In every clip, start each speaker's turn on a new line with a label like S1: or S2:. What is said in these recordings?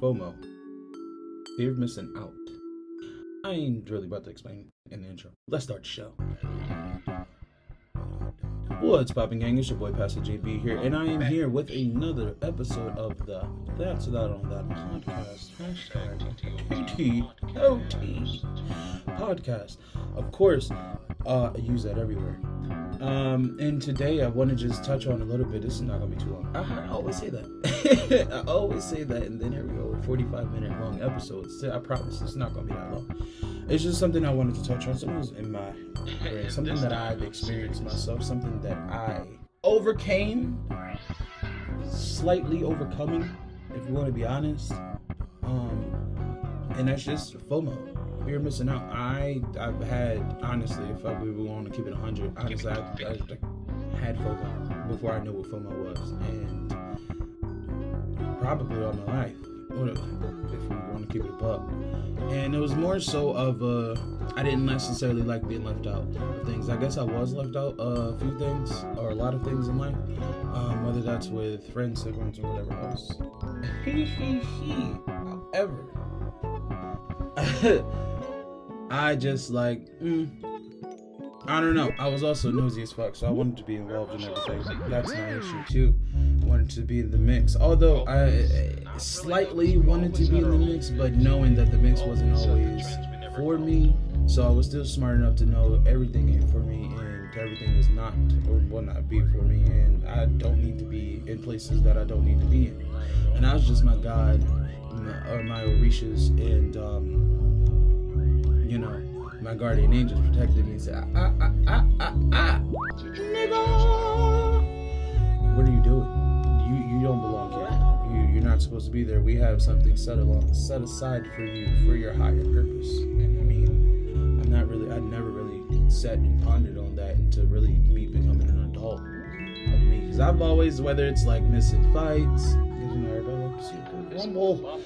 S1: FOMO, fear of missing out. I ain't really about to explain in the intro. Let's start the show. What's poppin', gang? It's your boy Pastor JB here, and I am here with another episode of the ThatsThatOnThatPodcast #TTOT podcast. Of course, I use that everywhere. And today I want to just touch on a little bit. This is not gonna be too long. I always say that. I always say that, and then here we go with 45-minute long episodes. I promise it's not gonna be that long. It's just something I wanted to touch on. Something was in my brain, something that I've experienced myself, something that I overcame, slightly overcoming, if you want to be honest. And that's just FOMO. Fear of missing out. I've had, honestly, if we want to keep it 100, honestly, I had FOMO before I knew what FOMO was, and probably all my life, if we want to keep it a buck. And it was more so of I didn't necessarily like being left out of things. I guess I was left out of a few things, or a lot of things in life, whether that's with friends, siblings, or whatever else. However, I just like, I don't know. I was also nosy as fuck, so I wanted to be involved in everything. That's my issue too. Wanted to be in the mix. Although I slightly wanted to be in the mix, but knowing that the mix wasn't always for me, so I was still smart enough to know everything ain't for me, and everything is not or will not be for me, and I don't need to be in places that I don't need to be in. And I was just my God, or my Orishas, and my guardian angels protected me and said, nigga, what are you doing? You don't belong here. You're not supposed to be there. We have something set aside for you for your higher purpose. And I mean, I never really sat and pondered on that until really me becoming an adult of me. Because I've always, whether it's like missing fights, everybody like to see a good rumble,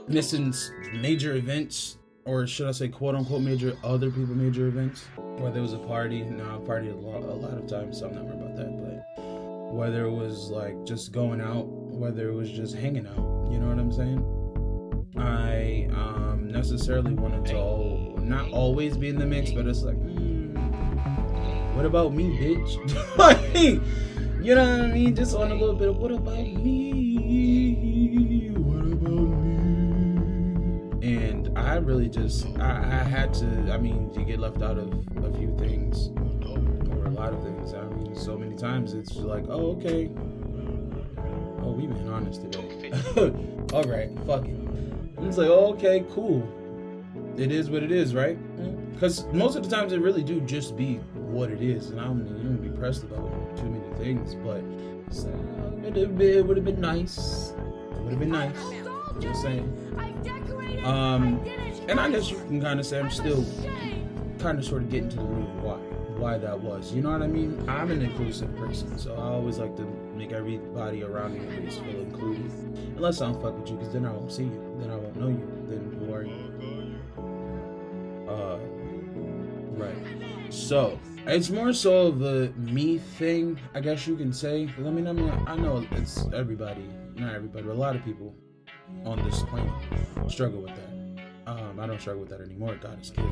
S1: missing major events, or should I say, quote unquote, other major events. Whether it was a party, I partied a lot of times, so I'm not worried about that. But whether it was like just going out, whether it was just hanging out, you know what I'm saying? I necessarily wanted to not always be in the mix, but it's like, what about me, bitch? You know what I mean? Just on a little bit of what about me? What about me? And I really just, I had to, you get left out of a few things, or a lot of things. So many times it's like, oh, okay. Oh, we been honest today. All right, fuck it. And it's like, oh, okay, cool. It is what it is, right? Because most of the times it really do just be what it is. And I don't be pressed about too many things, but it's like, it would have been nice. It would have been nice. Just saying. And I guess you can kind of say I'm still kind of sort of getting to the root of why that was. You know what I mean? I'm an inclusive person, so I always like to make everybody around me at least feel included. Unless I don't fuck with you, because then I won't see you. Then I won't know you. Then who are you? Right. So it's more so of a me thing, I guess you can say. I know it's everybody, not everybody, but a lot of people on this planet struggle with that. I don't struggle with that anymore. God is good.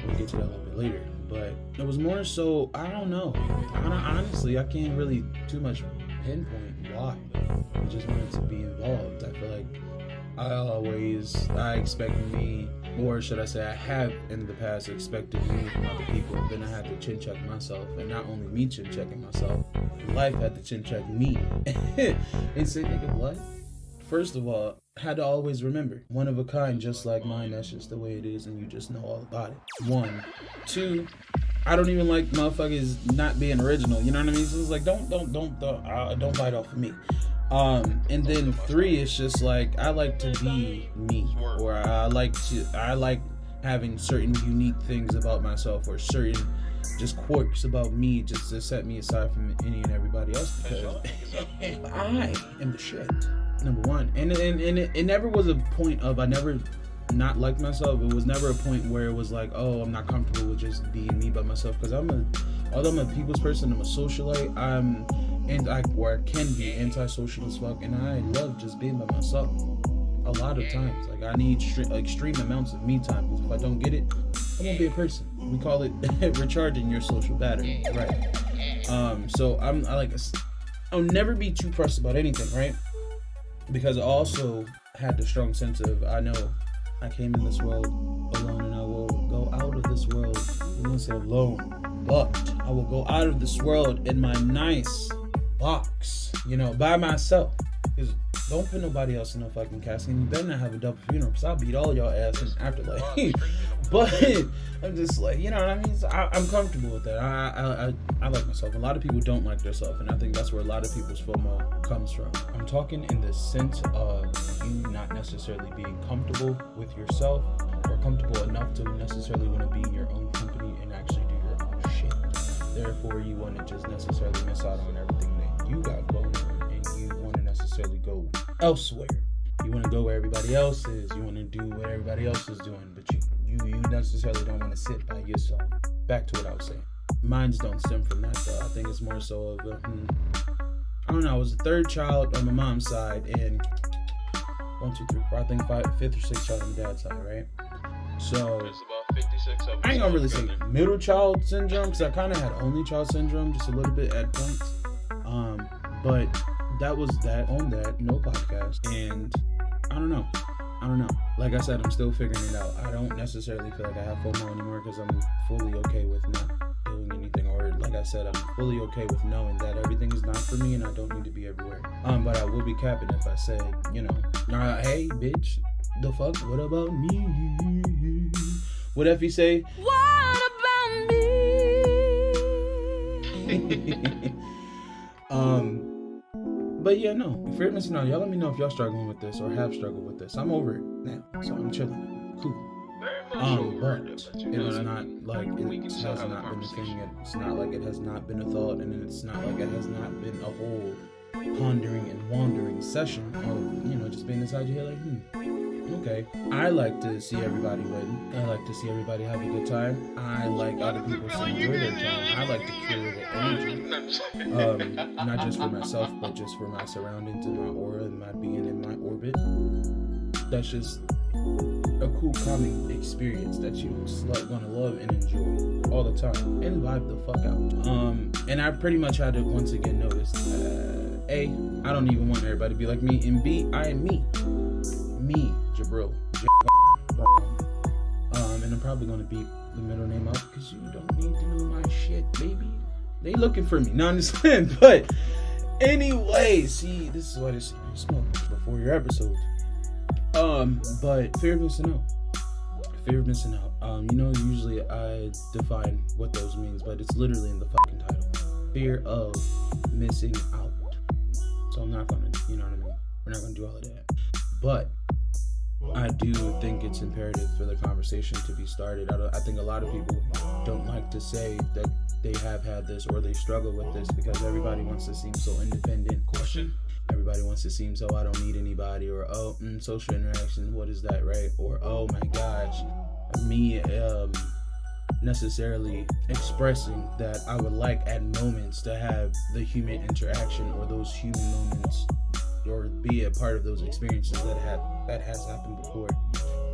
S1: We'll get to that a little bit later. But it was more so, I don't know. Honestly, I can't really too much pinpoint why. I just wanted to be involved. I feel like I expected me, or should I say I have in the past expected me from other people. Then I had to chin check myself. And not only me chin checking myself, life had to chin check me. And say, nigga, what? First of all, had to always remember, one of a kind, just like mine. That's just the way it is, and you just know all about it. 1, 2, I don't even like motherfuckers not being original. You know what I mean? So it's like, don't bite off of me. And then 3, it's just like, I like to be me, or I like having certain unique things about myself, or certain just quirks about me, just to set me aside from any and everybody else, because I am the shit. Number 1, and it never was a point of I never not liked myself. It was never a point where it was like, oh, I'm not comfortable with just being me by myself. Because although I'm a people's person, I'm a socialite. I'm and I can be antisocial as fuck, and I love just being by myself. A lot of times, like I need extreme amounts of me time, because if I don't get it, I won't be a person. We call it recharging your social battery, right? So I'll never be too pressed about anything, right? Because I also had the strong sense of, I know I came in this world alone, and I will go out of this world. I won't say alone, but I will go out of this world in my nice box, by myself. Because don't put nobody else in no fucking casket. And you better not have a double funeral, because I'll beat all y'all ass in the afterlife. But I'm just like, you know what I mean? So I'm comfortable with that. I like myself. A lot of people don't like themselves, and I think that's where a lot of people's FOMO comes from. I'm talking in the sense of you not necessarily being comfortable with yourself, or comfortable enough to necessarily want to be in your own company and actually do your own shit. Therefore, you want to just necessarily miss out on everything that you got going on, and you want to necessarily go elsewhere. You want to go where everybody else is. You want to do what everybody else is doing, but you necessarily don't want to sit by yourself. Back to what I was saying. Mines don't stem from that, though. I think it's more so of I don't know. I was the third child on my mom's side, and 1, 2, 3, 4. I think 5th or 6th child on my dad's side, right? So
S2: There's about 56 of
S1: I ain't gonna really say middle child syndrome, because I kind of had only child syndrome just a little bit at points. But that was that on that, no podcast, and I don't know. Like I said, I'm still figuring it out. I don't necessarily feel like I have FOMO anymore, because I'm fully okay with not doing anything, or like I said, I'm fully okay with knowing that everything is not for me and I don't need to be everywhere. But I would be capping if I said, hey bitch, the fuck, what about me? What if you say, what about me? But yeah, no. Fear of missing out. Y'all let me know if y'all struggling with this or have struggled with this. I'm over it now, so I'm chilling. Cool. But it's not like it has not been a thing. It's not like it has not been a thought, and it's not like it has not been a whole pondering and wandering session of just being inside your head like, okay. I like to see everybody win. I like to see everybody have a good time. I like other people to enjoy their time. I like to create the energy. Not just for myself, but just for my surroundings and my aura and my being in my orbit. That's just a cool, calming experience that you're gonna love and enjoy all the time and vibe the fuck out. And I pretty much had to once again notice, A, I don't even want everybody to be like me, and B, I am me, Jabril. And I'm probably gonna beat the middle name out, because you don't need to know my shit, baby. They looking for me, not understand. But anyway, see, this is why this smoke before your episode. But fear of missing out. Usually I define what those means, but it's literally in the fucking title. Fear of missing out. So I'm not gonna, you know what I mean? We're not gonna do all of that. But I do think it's imperative for the conversation to be started. I think a lot of people don't like to say that they have had this or they struggle with this, because everybody wants to seem so independent. Everybody wants to seem so, I don't need anybody, or social interaction, what is that, right? Or oh my gosh, me necessarily expressing that I would like at moments to have the human interaction or those human moments, or be a part of those experiences that has happened before.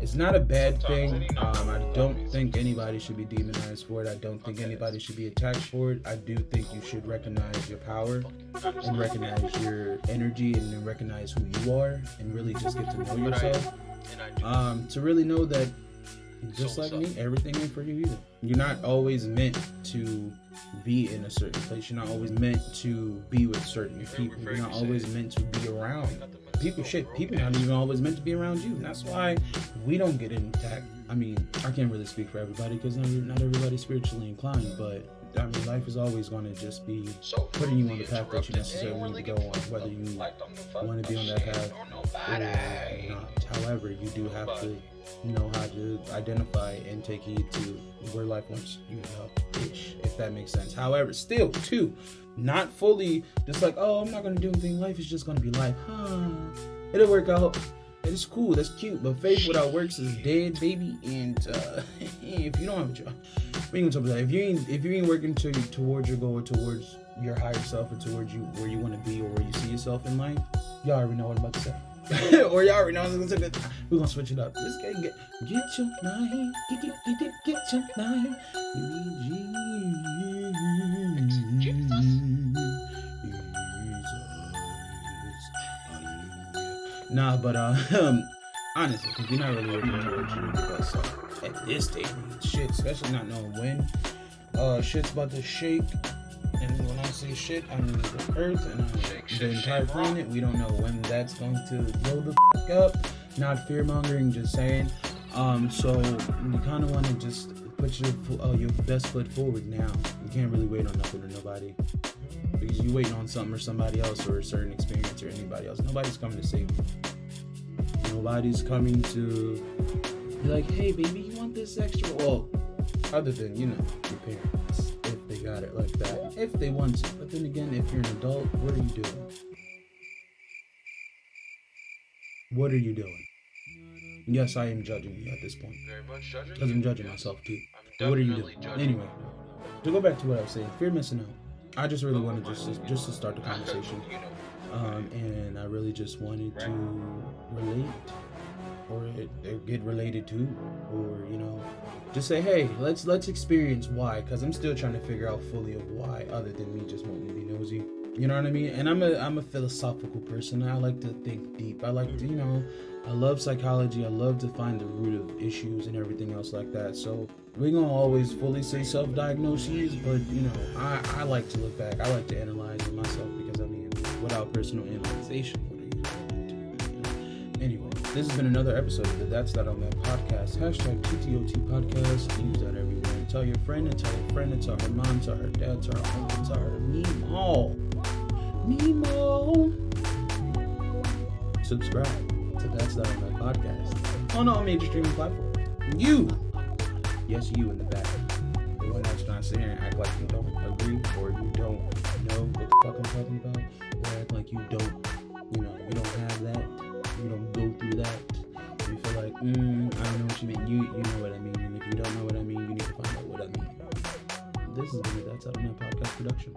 S1: It's not a bad thing. I don't think anybody should be demonized for it. I don't think anybody should be attacked for it. I do think you should recognize your power and recognize your energy and then recognize who you are and really just get to know yourself. To really know that, just like me, everything ain't for you either. You're not always meant to be in a certain place. You're not always meant to be with certain people. You're not always meant to be around people. People not even always meant to be around you. And that's why we don't get attacked. I mean, I can't really speak for everybody, because not everybody's spiritually inclined, but I mean, life is always going to just be putting you on the path that you necessarily need to go on, whether you want to be on that path or not. However, you do have to know how to identify and take heed to where life wants you to pitch, if that makes sense. However, still, too, not fully just like, oh, I'm not going to do anything. Life is just going to be life. It'll work out. It's cool. That's cute. But faith without works is dead, baby. And if you don't have a job, we ain't gonna talk about that. If you ain't working towards your goal or towards your higher self or towards you where you want to be or where you see yourself in life, y'all already know what I'm about to say. Or y'all already know what I'm gonna say. We're gonna switch it up. This guy get your nine, get your nine. Nah, but honestly, because you're not really working on what you do because at this stage, shit, especially not knowing when shit's about to shake. And when I say shit, I mean the earth and the entire planet. We don't know when that's going to blow the fuck up. Not fear mongering, just saying. So you kind of want to just put your best foot forward now. You can't really wait on nothing or nobody. Because you waiting on something or somebody else or a certain experience or anybody else. Nobody's coming to save you. Nobody's coming to be like, hey baby, you want this extra? Well, other than, your parents, if they got it like that, if they want to. But then again, if you're an adult, what are you doing? What are you doing? Yes, I am judging you at this point.
S2: Very much judging.
S1: Because I'm judging myself too.
S2: I'm
S1: What are you doing?
S2: judging.
S1: Anyway, to go back to what I was saying, fear missing out. I just really wanted just to start the conversation. And I really just wanted to relate or get related to, or just say, hey, let's experience why, because I'm still trying to figure out fully of why, other than me just wanting to be nosy. You know what I mean? And I'm a philosophical person. I like to think deep. I like to, I love psychology. I love to find the root of issues and everything else like that. So we're gonna always fully say self-diagnoses, but I like to look back. I like to analyze it myself, because without personal analyzation, what are you going to do? Anyway, this has been another episode of the That's That on That podcast. #TTOT podcast. Use that everywhere. And tell your friend, and tell your friend, and tell her mom, tell her dad, tell her uncle, tell her Nemo. Subscribe to That's That on That podcast on all major streaming platforms. Yes, you in the back. The one that's trying to sit here and act like you don't agree, or you don't know what the fuck I'm talking about, or act like you don't, you don't have that, you don't go through that. You feel like, I don't know what you mean. You know what I mean, and if you don't know what I mean, you need to find out what I mean. This has been a That's That on That podcast production.